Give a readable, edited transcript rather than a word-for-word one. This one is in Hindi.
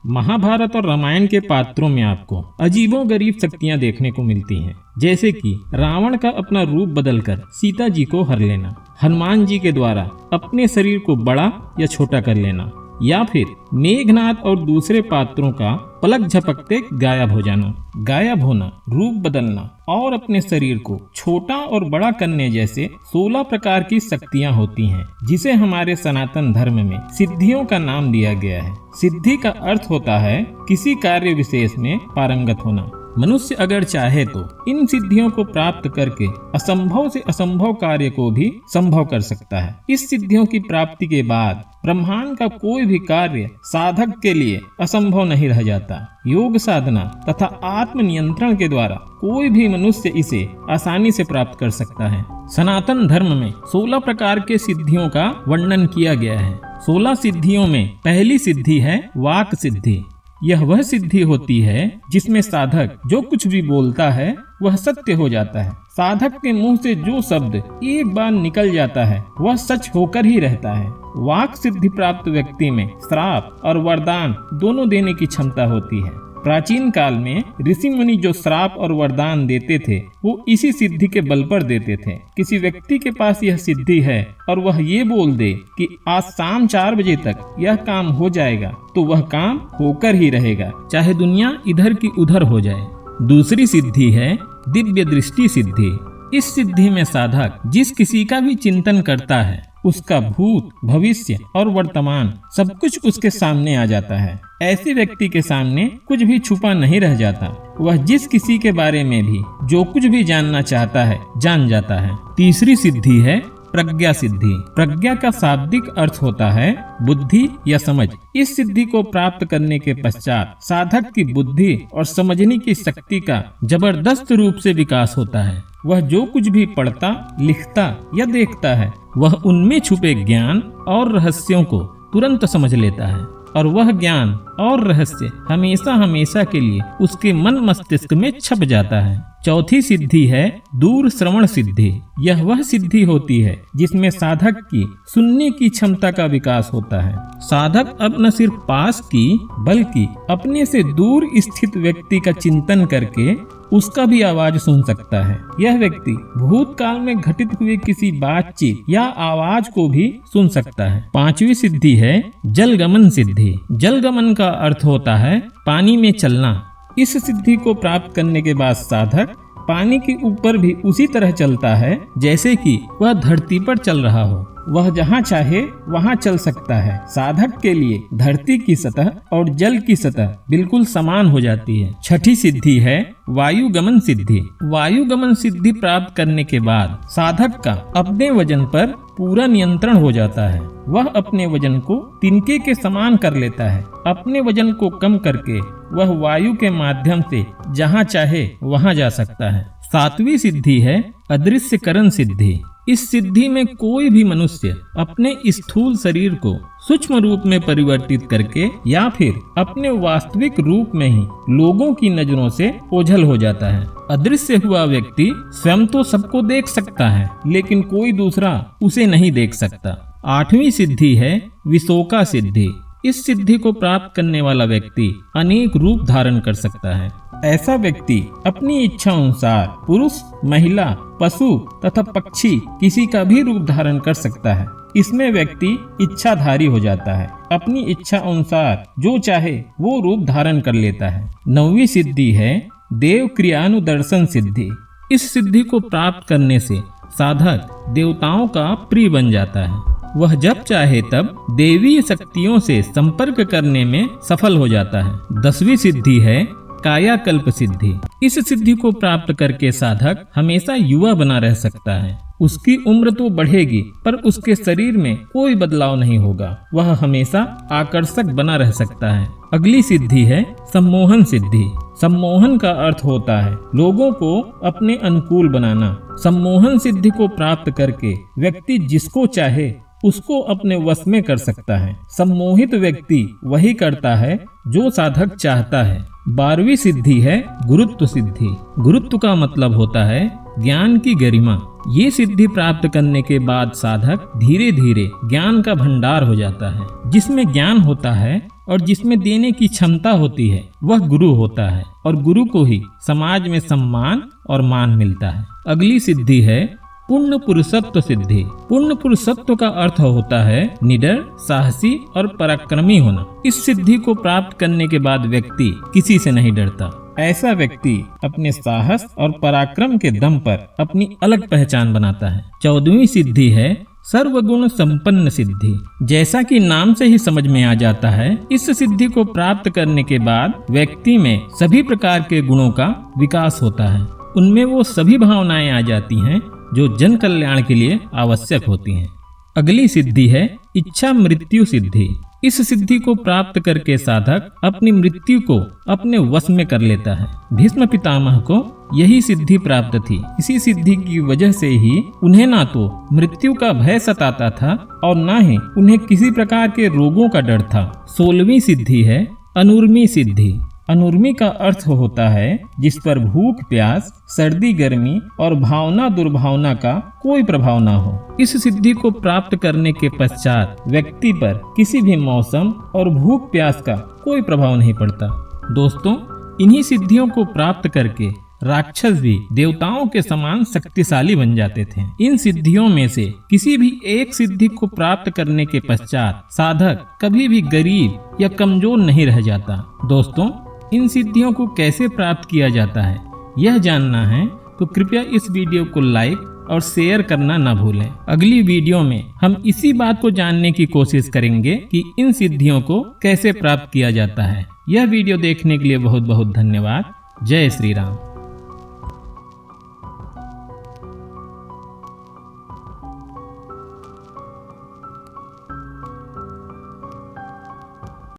महाभारत और रामायण के पात्रों में आपको अजीबोगरीब शक्तियां देखने को मिलती हैं, जैसे कि रावण का अपना रूप बदलकर सीता जी को हर लेना, हनुमान जी के द्वारा अपने शरीर को बड़ा या छोटा कर लेना, या फिर मेघनाद और दूसरे पात्रों का पलक झपकते गायब हो जाना, गायब होना, रूप बदलना और अपने शरीर को छोटा और बड़ा करने जैसे 16 प्रकार की शक्तियां होती हैं, जिसे हमारे सनातन धर्म में सिद्धियों का नाम दिया गया है। सिद्धि का अर्थ होता है किसी कार्य विशेष में पारंगत होना। मनुष्य अगर चाहे तो इन सिद्धियों को प्राप्त करके असंभव से असंभव कार्य को भी संभव कर सकता है। इस सिद्धियों की प्राप्ति के बाद ब्रह्मांड का कोई भी कार्य साधक के लिए असंभव नहीं रह जाता। योग साधना तथा आत्म नियंत्रण के द्वारा कोई भी मनुष्य इसे आसानी से प्राप्त कर सकता है। सनातन धर्म में 16 प्रकार के सिद्धियों का वर्णन किया गया है। 16 सिद्धियों में पहली सिद्धि है वाक सिद्धि। यह वह सिद्धि होती है जिसमें साधक जो कुछ भी बोलता है वह सत्य हो जाता है। साधक के मुंह से जो शब्द एक बार निकल जाता है वह सच होकर ही रहता है। वाक सिद्धि प्राप्त व्यक्ति में श्राप और वरदान दोनों देने की क्षमता होती है। प्राचीन काल में ऋषि मुनि जो श्राप और वरदान देते थे वो इसी सिद्धि के बल पर देते थे। किसी व्यक्ति के पास यह सिद्धि है और वह ये बोल दे कि आज शाम 4 बजे तक यह काम हो जाएगा, तो वह काम होकर ही रहेगा, चाहे दुनिया इधर की उधर हो जाए। दूसरी सिद्धि है दिव्य दृष्टि सिद्धि। इस सिद्धि में साधक जिस किसी का भी चिंतन करता है उसका भूत, भविष्य और वर्तमान सब कुछ उसके सामने आ जाता है। ऐसे व्यक्ति के सामने कुछ भी छुपा नहीं रह जाता। वह जिस किसी के बारे में भी जो कुछ भी जानना चाहता है जान जाता है। तीसरी सिद्धि है प्रज्ञा सिद्धि। प्रज्ञा का शाब्दिक अर्थ होता है बुद्धि या समझ। इस सिद्धि को प्राप्त करने के पश्चात साधक की बुद्धि और समझने की शक्ति का जबरदस्त रूप से विकास होता है। वह जो कुछ भी पढ़ता, लिखता या देखता है वह उनमें छुपे ज्ञान और रहस्यों को तुरंत समझ लेता है और वह ज्ञान और रहस्य हमेशा हमेशा के लिए उसके मन मस्तिष्क में छप जाता है। चौथी सिद्धि है दूर श्रवण सिद्धि। यह वह सिद्धि होती है जिसमें साधक की सुनने की क्षमता का विकास होता है। साधक अब न सिर्फ पास की बल्कि अपने से दूर स्थित व्यक्ति का चिंतन करके उसका भी आवाज सुन सकता है। यह व्यक्ति भूतकाल में घटित हुए किसी बातचीत या आवाज को भी सुन सकता है। पांचवी सिद्धि है जलगमन सिद्धि। जलगमन का अर्थ होता है पानी में चलना। इस सिद्धि को प्राप्त करने के बाद साधक पानी के ऊपर भी उसी तरह चलता है जैसे कि वह धरती पर चल रहा हो। वह जहाँ चाहे वहाँ चल सकता है। साधक के लिए धरती की सतह और जल की सतह बिल्कुल समान हो जाती है। छठी सिद्धि है वायुगमन सिद्धि। वायुगमन सिद्धि प्राप्त करने के बाद साधक का अपने वजन पर पूरा नियंत्रण हो जाता है। वह अपने वजन को तिनके के समान कर लेता है। अपने वजन को कम करके वह वायु के माध्यम से जहाँ चाहे वहाँ जा सकता है। सातवीं सिद्धि है अदृश्यकरण सिद्धि। इस सिद्धि में कोई भी मनुष्य अपने स्थूल शरीर को सूक्ष्म रूप में परिवर्तित करके या फिर अपने वास्तविक रूप में ही लोगों की नजरों से ओझल हो जाता है। अदृश्य हुआ व्यक्ति स्वयं तो सबको देख सकता है लेकिन कोई दूसरा उसे नहीं देख सकता। आठवीं सिद्धि है विशोका सिद्धि। इस सिद्धि को प्राप्त करने वाला व्यक्ति अनेक रूप धारण कर सकता है। ऐसा व्यक्ति अपनी इच्छा अनुसार पुरुष, महिला, पशु तथा पक्षी किसी का भी रूप धारण कर सकता है। इसमें व्यक्ति इच्छाधारी हो जाता है। अपनी इच्छा अनुसार जो चाहे वो रूप धारण कर लेता है। 9वीं सिद्धि है देव क्रियानुदर्शन सिद्धि। इस सिद्धि को प्राप्त करने से साधक देवताओं का प्रिय बन जाता है। वह जब चाहे तब देवी शक्तियों से संपर्क करने में सफल हो जाता है। 10वीं सिद्धि है कायाकल्प सिद्धि। इस सिद्धि को प्राप्त करके साधक हमेशा युवा बना रह सकता है। उसकी उम्र तो बढ़ेगी पर उसके शरीर में कोई बदलाव नहीं होगा। वह हमेशा आकर्षक बना रह सकता है। अगली सिद्धि है सम्मोहन सिद्धि। सम्मोहन का अर्थ होता है लोगों को अपने अनुकूल बनाना। सम्मोहन सिद्धि को प्राप्त करके व्यक्ति जिसको चाहे उसको अपने वश में कर सकता है। सम्मोहित व्यक्ति वही करता है जो साधक चाहता है। 12वीं सिद्धि है गुरुत्व सिद्धि। गुरुत्व का मतलब होता है ज्ञान की गरिमा। ये सिद्धि प्राप्त करने के बाद साधक धीरे धीरे ज्ञान का भंडार हो जाता है। जिसमें ज्ञान होता है और जिसमें देने की क्षमता होती है वह गुरु होता है, और गुरु को ही समाज में सम्मान और मान मिलता है। अगली सिद्धि है पूर्ण पुरुषत्व सिद्धि। पूर्ण पुरुषत्व का अर्थ होता है निडर, साहसी और पराक्रमी होना। इस सिद्धि को प्राप्त करने के बाद व्यक्ति किसी से नहीं डरता। ऐसा व्यक्ति अपने साहस और पराक्रम के दम पर अपनी अलग पहचान बनाता है। 14वीं सिद्धि है सर्वगुण संपन्न सिद्धि। जैसा कि नाम से ही समझ में आ जाता है, इस सिद्धि को प्राप्त करने के बाद व्यक्ति में सभी प्रकार के गुणों का विकास होता है। उनमें वो सभी भावनाएं आ जाती हैं जो जन कल्याण के लिए आवश्यक होती हैं। अगली सिद्धि है इच्छा मृत्यु सिद्धि। इस सिद्धि को प्राप्त करके साधक अपनी मृत्यु को अपने वश में कर लेता है। भीष्म पितामह को यही सिद्धि प्राप्त थी। इसी सिद्धि की वजह से ही उन्हें ना तो मृत्यु का भय सताता था और ना ही उन्हें किसी प्रकार के रोगों का डर था। 16वीं सिद्धि है अनुर्मी सिद्धि। अनुर्मी का अर्थ होता है जिस पर भूख प्यास, सर्दी गर्मी और भावना दुर्भावना का कोई प्रभाव ना हो। इस सिद्धि को प्राप्त करने के पश्चात व्यक्ति पर किसी भी मौसम और भूख प्यास का कोई प्रभाव नहीं पड़ता। दोस्तों, इन्हीं सिद्धियों को प्राप्त करके राक्षस भी देवताओं के समान शक्तिशाली बन जाते थे। इन सिद्धियों में से किसी भी एक सिद्धि को प्राप्त करने के पश्चात साधक कभी भी गरीब या कमजोर नहीं रह जाता। दोस्तों, इन सिद्धियों को कैसे प्राप्त किया जाता है यह जानना है तो कृपया इस वीडियो को लाइक और शेयर करना ना भूलें। अगली वीडियो में हम इसी बात को जानने की कोशिश करेंगे कि इन सिद्धियों को कैसे प्राप्त किया जाता है। यह वीडियो देखने के लिए बहुत बहुत धन्यवाद। जय श्री राम।